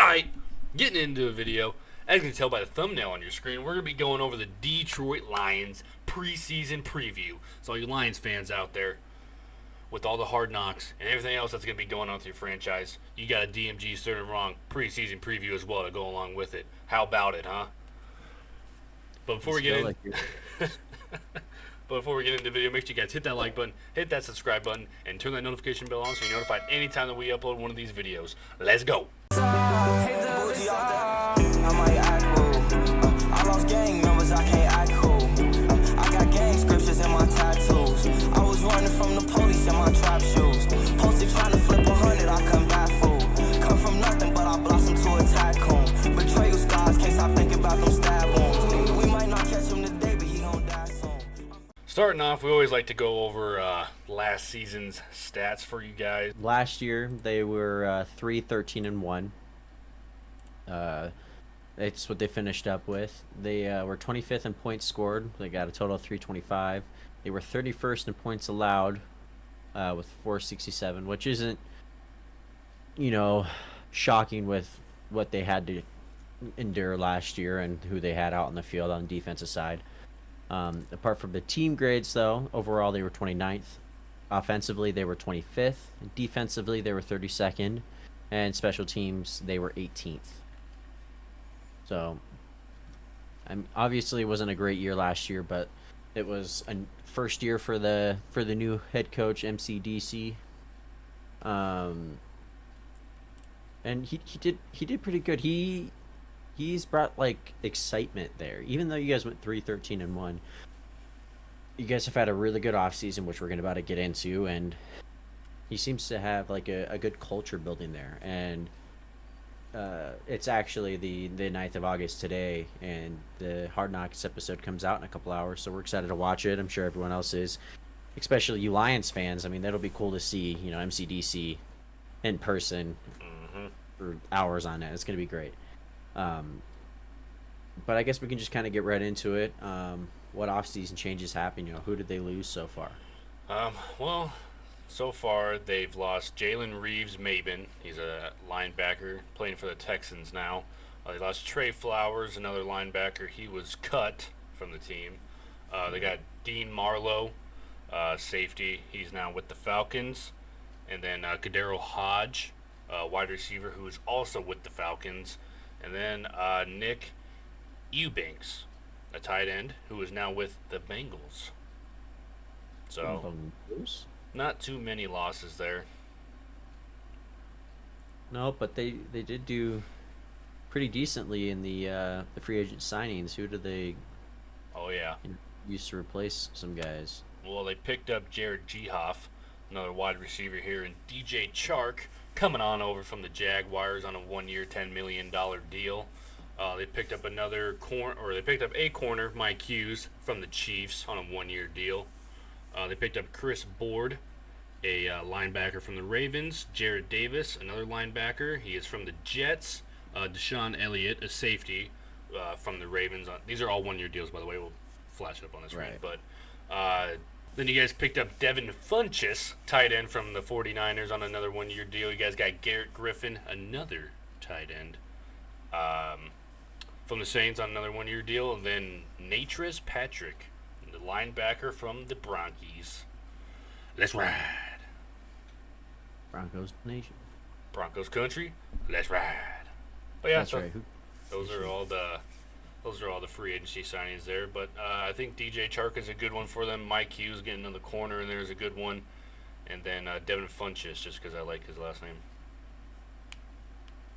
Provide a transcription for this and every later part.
Alright, getting into the video. As you can tell by the thumbnail on your screen, we're going to be going over the Detroit Lions preseason preview. So all you Lions fans out there, with all the hard knocks and everything else that's going to be going on with your franchise, you got a DMG certain wrong preseason preview as well to go along with it. How about it, huh? But before we get in, but before we get into the video, make sure you guys hit that like button, hit that subscribe button, and turn that notification bell on so you're notified anytime that we upload one of these videos. Let's go. I lost gang members, I can't act cool. I got gang scriptures in my tattoos. I was running from the police in my trap shoes. Posted trying to flip 100, I come back fool. Come from nothing, but I blossom to a tycoon. Betrayal scars, case I think about them stab wounds. We might not catch him today, but he gon' die soon. Starting off, we always like to go over last season's stats for you guys. Last year, they were 3-13-1. That's what they finished up with. They were 25th in points scored. They got a total of 325. They were 31st in points allowed with 467, which isn't, shocking with what they had to endure last year and who they had out on the field on the defensive side. Apart from the team grades, though, overall they were 29th. Offensively, they were 25th. Defensively, they were 32nd. And special teams, they were 18th. So, obviously it wasn't a great year last year, but it was a first year for the new head coach MCDC, and he did pretty good. He's brought like excitement there, even though you guys went 3-13-1. You guys have had a really good offseason, which we're about to get into, and he seems to have like a good culture building there. And it's actually the 9th of August today, and the Hard Knocks episode comes out in a couple hours, so we're excited to watch it. I'm sure everyone else is, especially you Lions fans. I mean, that'll be cool to see, MCDC in person for hours on it. It's going to be great. But I guess we can just kind of get right into it. What off-season changes happened? Who did they lose so far? Well, so far, they've lost Jalen Reeves-Maben. He's a linebacker playing for the Texans now. They lost Trey Flowers, another linebacker. He was cut from the team. They got Dean Marlowe, safety. He's now with the Falcons. And then Kadero Hodge, wide receiver, who is also with the Falcons. And then Nick Eubanks, a tight end, who is now with the Bengals. So, not too many losses there. No, but they did do pretty decently in the free agent signings. Who did they use to replace some guys? Well, they picked up Jared Jehoff, another wide receiver here, and DJ Chark coming on over from the Jaguars on a 1-year, $10 million deal. They picked up a corner, Mike Hughes, from the Chiefs on a 1-year deal. They picked up Chris Board, a linebacker from the Ravens. Jared Davis, another linebacker. He is from the Jets. Deshaun Elliott, a safety from the Ravens. These are all 1-year deals, by the way. We'll flash it up on the screen. Right. But then you guys picked up Devin Funchess, tight end from the 49ers, on another 1-year deal. You guys got Garrett Griffin, another tight end, from the Saints on another 1-year deal. And then Natrez Patrick, the linebacker from the Bronchies. Let's ride. Broncos Nation. Broncos country. Let's ride. But yeah, that's right. Those are all the free agency signings there. But I think DJ Chark is a good one for them. Mike Hughes getting in the corner, and there's a good one. And then Devin Funchess, just because I like his last name.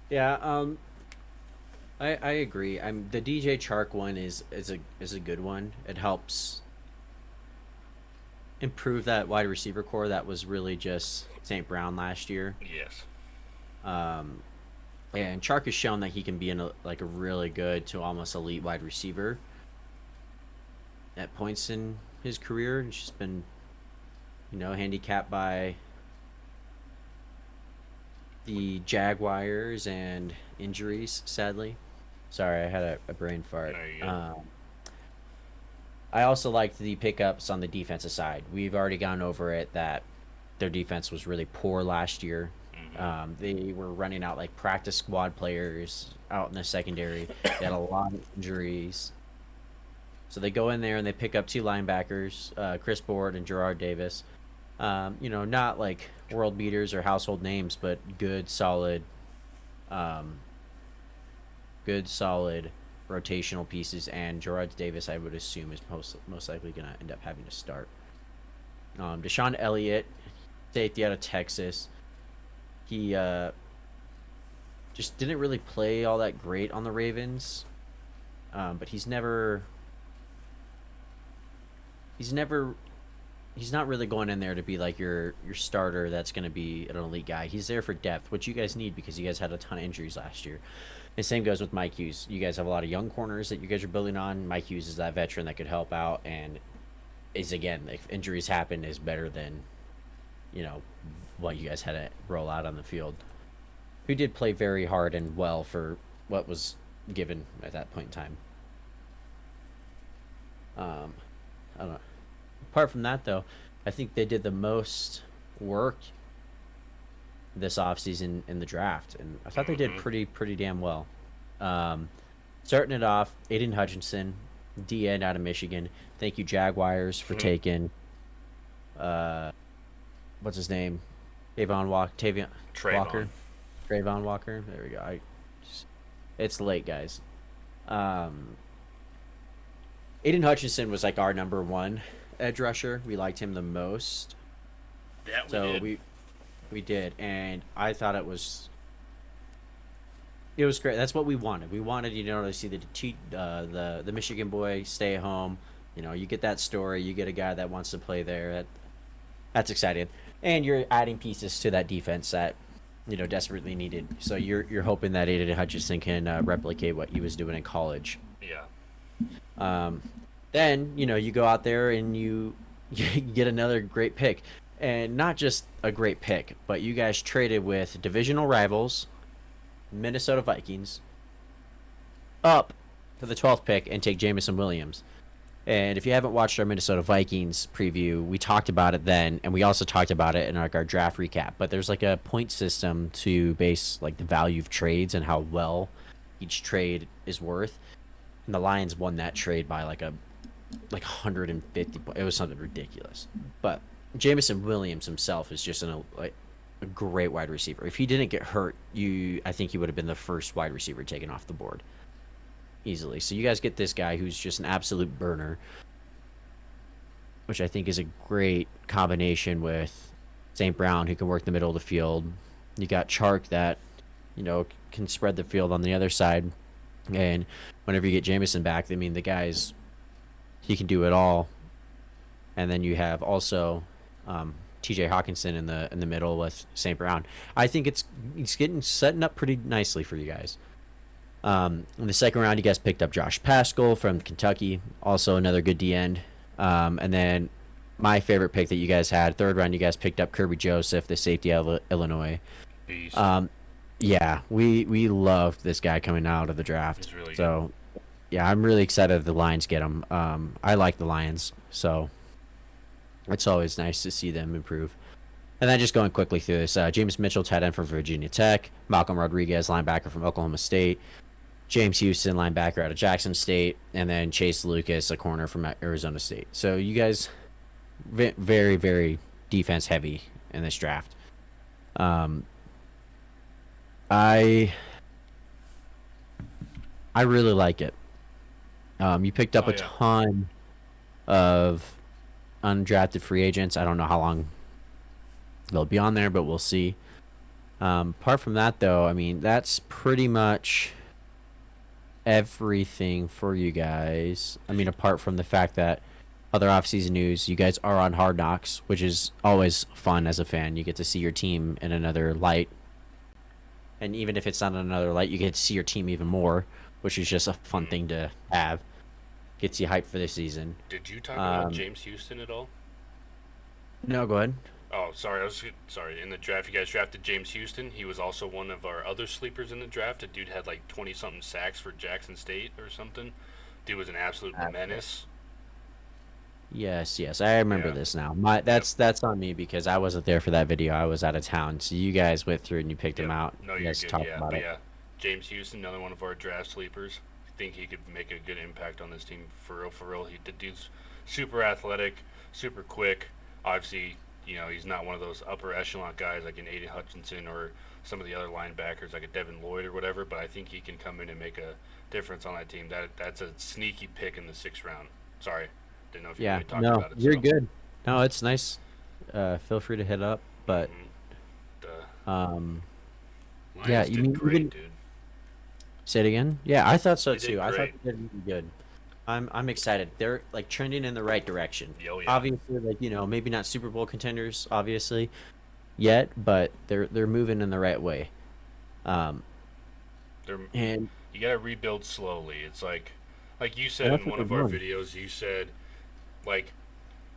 Yeah, I agree. The DJ Chark one is a good one. It helps improve that wide receiver core that was really just St. Brown last year. Yes. And Chark has shown that he can be a really good to almost elite wide receiver at points in his career. He's just been, handicapped by the Jaguars and injuries, sadly. Sorry, I had a brain fart. There you go. I also liked the pickups on the defensive side. We've already gone over it that their defense was really poor last year. They were running out like practice squad players out in the secondary. They had a lot of injuries. So they go in there and they pick up two linebackers, Chris Board and Gerard Davis. Not like world beaters or household names, but um, good solid rotational pieces. And Gerard Davis, I would assume, is most likely going to end up having to start. Deshaun Elliott, safety out of Texas. He just didn't really play all that great on the Ravens, but he's not really going in there to be like your starter that's going to be an elite guy. He's there for depth, which you guys need because you guys had a ton of injuries last year. And same goes with Mike Hughes. You guys have a lot of young corners that you guys are building on. Mike Hughes is that veteran that could help out, and is, again, if injuries happen, is better than what you guys had to roll out on the field. Who did play very hard and well for what was given at that point in time. I don't know. Apart from that, though, I think they did the most work this offseason in the draft, and I thought they did pretty damn well. Starting it off, Aiden Hutchinson, D end out of Michigan. Thank you, Jaguars, for taking what's his name? Trayvon Walker. Trayvon Walker. There we go. It's late, guys. Aiden Hutchinson was like our number one edge rusher. We liked him the most. We did, and I thought it was great. That's what we wanted. We wanted, to see the Michigan boy stay at home. You get that story. You get a guy that wants to play there. That's exciting. And you're adding pieces to that defense that desperately needed. So you're hoping that Aiden Hutchinson can replicate what he was doing in college. Yeah. Then you go out there and you get another great pick, and not just a great pick, but you guys traded with divisional rivals, Minnesota Vikings, up to the 12th pick and take Jameson Williams. And if you haven't watched our Minnesota Vikings preview, we talked about it then, and we also talked about it in our draft recap. But there's like a point system to base like the value of trades and how well each trade is worth. And the Lions won that trade by like 150. It was something ridiculous. But Jameson Williams himself is just a great wide receiver. If he didn't get hurt, I think he would have been the first wide receiver taken off the board easily. So you guys get this guy who's just an absolute burner, which I think is a great combination with St. Brown, who can work the middle of the field. You got Chark that can spread the field on the other side, and whenever you get Jameson back, I mean, he can do it all. And then you have also T.J. Hawkinson in the middle with St. Brown. I think it's setting up pretty nicely for you guys. In the second round, you guys picked up Josh Paschal from Kentucky, also another good D end. And then my favorite pick that you guys had, third round, you guys picked up Kirby Joseph, the safety out of Illinois. Beast. Yeah, we loved this guy coming out of the draft. He's really good. Yeah, I'm really excited the Lions get him. I like the Lions, so it's always nice to see them improve. And then just going quickly through this, James Mitchell, tight end from Virginia Tech, Malcolm Rodriguez, linebacker from Oklahoma State, James Houston, linebacker out of Jackson State, and then Chase Lucas, a corner from Arizona State. So you guys, very, very defense heavy in this draft. I really like it. You picked up a ton of undrafted free agents. I don't know how long they'll be on there, but we'll see. Apart from that, though, I mean, that's pretty much everything for you guys. I mean, apart from the fact that other offseason news, you guys are on Hard Knocks, which is always fun as a fan. You get to see your team in another light. And even if it's not in another light, you get to see your team even more, which is just a fun thing to have. Gets you hyped for the season. Did you talk about James Houston at all? No, go ahead. Oh, sorry. Sorry. In the draft, you guys drafted James Houston. He was also one of our other sleepers in the draft. A dude had like 20-something sacks for Jackson State or something. Dude was an absolute menace. Yes, I remember Yeah. this now. Yep. That's on me because I wasn't there for that video. I was out of town. So you guys went through and you picked him Yep. out. No, You you're guys good. talked Yeah. about But it. yeah, James Houston, another one of our draft sleepers. I think he could make a good impact on this team for real. For real, the dude's super athletic, super quick. Obviously, he's not one of those upper echelon guys like an Aiden Hutchinson or some of the other linebackers like a Devin Lloyd or whatever. But I think he can come in and make a difference on that team. That's a sneaky pick in the 6th round. Sorry, didn't know if you Yeah, really talked no, about it. you're So, good. No, it's nice. Feel free to hit up. But the um, yeah, Lions you did mean great, even dude. say it again? Yeah, I thought so They did too. I thought great. they did really good. I'm excited. They're like trending in the right direction. Oh yeah, Obviously, like maybe not Super Bowl contenders, obviously yet, but they're moving in the right way. Um, they're and you gotta rebuild slowly. It's like you said that's in what one they're of our doing. videos. You said like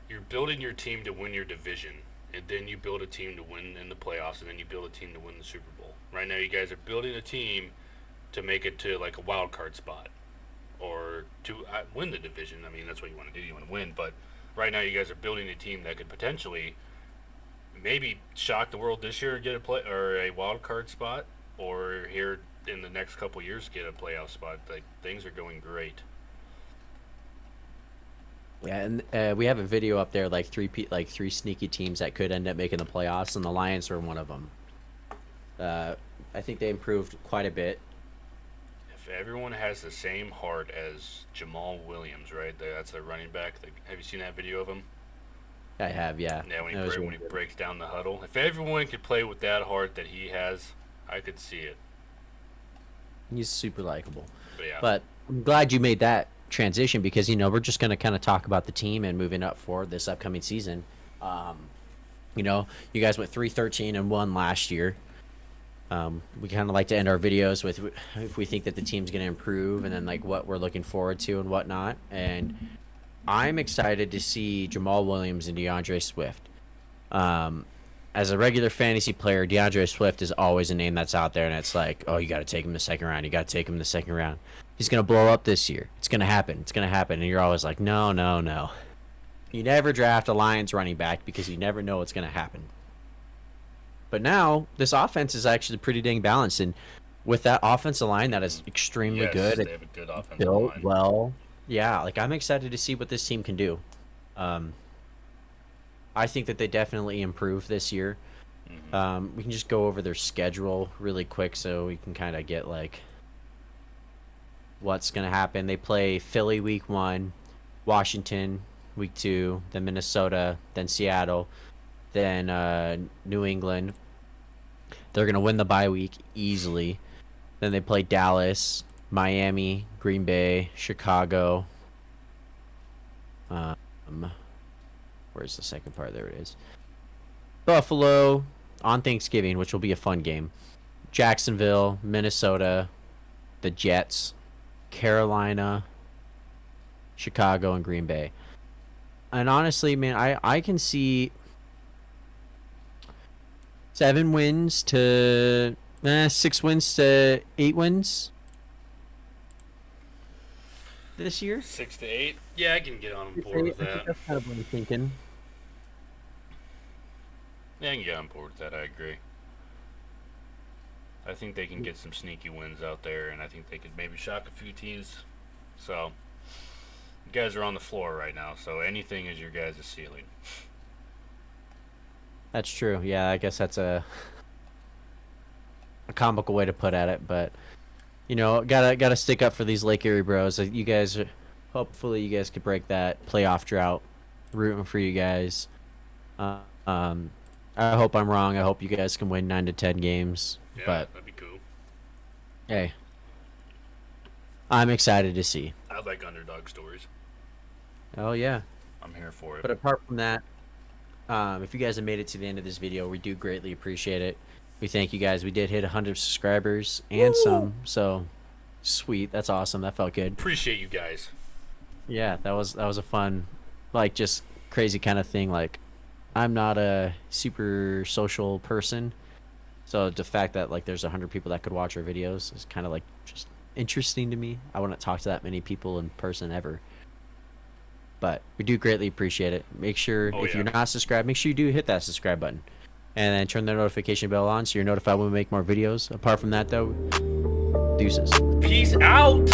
you're building your team to win your division, and then you build a team to win in the playoffs, and then you build a team to win the Super Bowl. Right now, you guys are building a team to make it to like a wild card spot or to win the division. I mean, that's what you want to do. You want to win, but right now, you guys are building a team that could potentially maybe shock the world this year and get a play or a wild card spot, or here in the next couple years get a playoff spot. Like things are going great. Yeah, and we have a video up there, like like three sneaky teams that could end up making the playoffs, and the Lions are one of them. Uh, I think they improved quite a bit. If everyone has the same heart as Jamal Williams, right? That's a running back. Have you seen that video of him? I have, yeah. Yeah, That was when really he good. breaks down the huddle. If everyone could play with that heart that he has, I could see it. He's super likable. But yeah, But I'm glad you made that transition because we're just gonna kind of talk about the team and moving up for this upcoming season. Um, you guys went 3-13-1 last year. We kind of like to end our videos with if we think that the team's going to improve and then like what we're looking forward to and whatnot. And I'm excited to see Jamal Williams and DeAndre Swift. Um, as a regular fantasy player, DeAndre Swift is always a name that's out there, and it's like, oh, you got to take him the second round. You got to take him the second round. He's going to blow up this year. It's going to happen. It's going to happen. And you're always like, no, no, no. You never draft a Lions running back because you never know what's going to happen. But now this offense is actually pretty dang balanced, and with that offensive line that is extremely yes, good, they it's have a good offensive built line. well. Yeah, like I'm excited to see what this team can do. Um, I think that they definitely improved this year. We can just go over their schedule really quick so we can kind of get like what's gonna happen. They play Philly week 1, Washington week 2, then Minnesota, then Seattle, then New England. They're gonna win the bye week easily. Then they play Dallas, Miami, Green Bay, Chicago. Um, where's the second part? There it is. Buffalo on Thanksgiving, which will be a fun game. Jacksonville, Minnesota, the Jets, Carolina, Chicago, and Green Bay. And honestly, man, I can see 7 wins to 6 wins to 8 wins this year. 6 to 8. Yeah, I can get on board I with think that. that's kind of what I'm thinking. Yeah, I can get on board with that. I agree. I think they can get some sneaky wins out there, and I think they could maybe shock a few teams. So, you guys are on the floor right now, so anything is your guys' ceiling. That's true. Yeah, I guess that's a comical way to put at it, but gotta stick up for these Lake Erie bros. You guys, hopefully, you guys could break that playoff drought. Rooting for you guys. Uh, um, I hope I'm wrong. I hope you guys can win 9 to 10 games. Yeah, But that'd be cool. hey, I'm excited to see. I like underdog stories. Oh yeah. I'm here for it. But apart from that, if you guys have made it to the end of this video, we do greatly appreciate it. We thank you guys. We did hit 100 subscribers and some, so sweet. That's awesome. That felt good. Appreciate you guys. Yeah, that was a fun, like just crazy kind of thing. Like, I'm not a super social person, so the fact that like there's 100 people that could watch our videos is kind of like just interesting to me. I wouldn't talk to that many people in person ever. But we do greatly appreciate it. Make sure, Oh, if yeah. you're not subscribed, make sure you do hit that subscribe button. And then turn the notification bell on so you're notified when we make more videos. Apart from that, though, deuces. Peace out.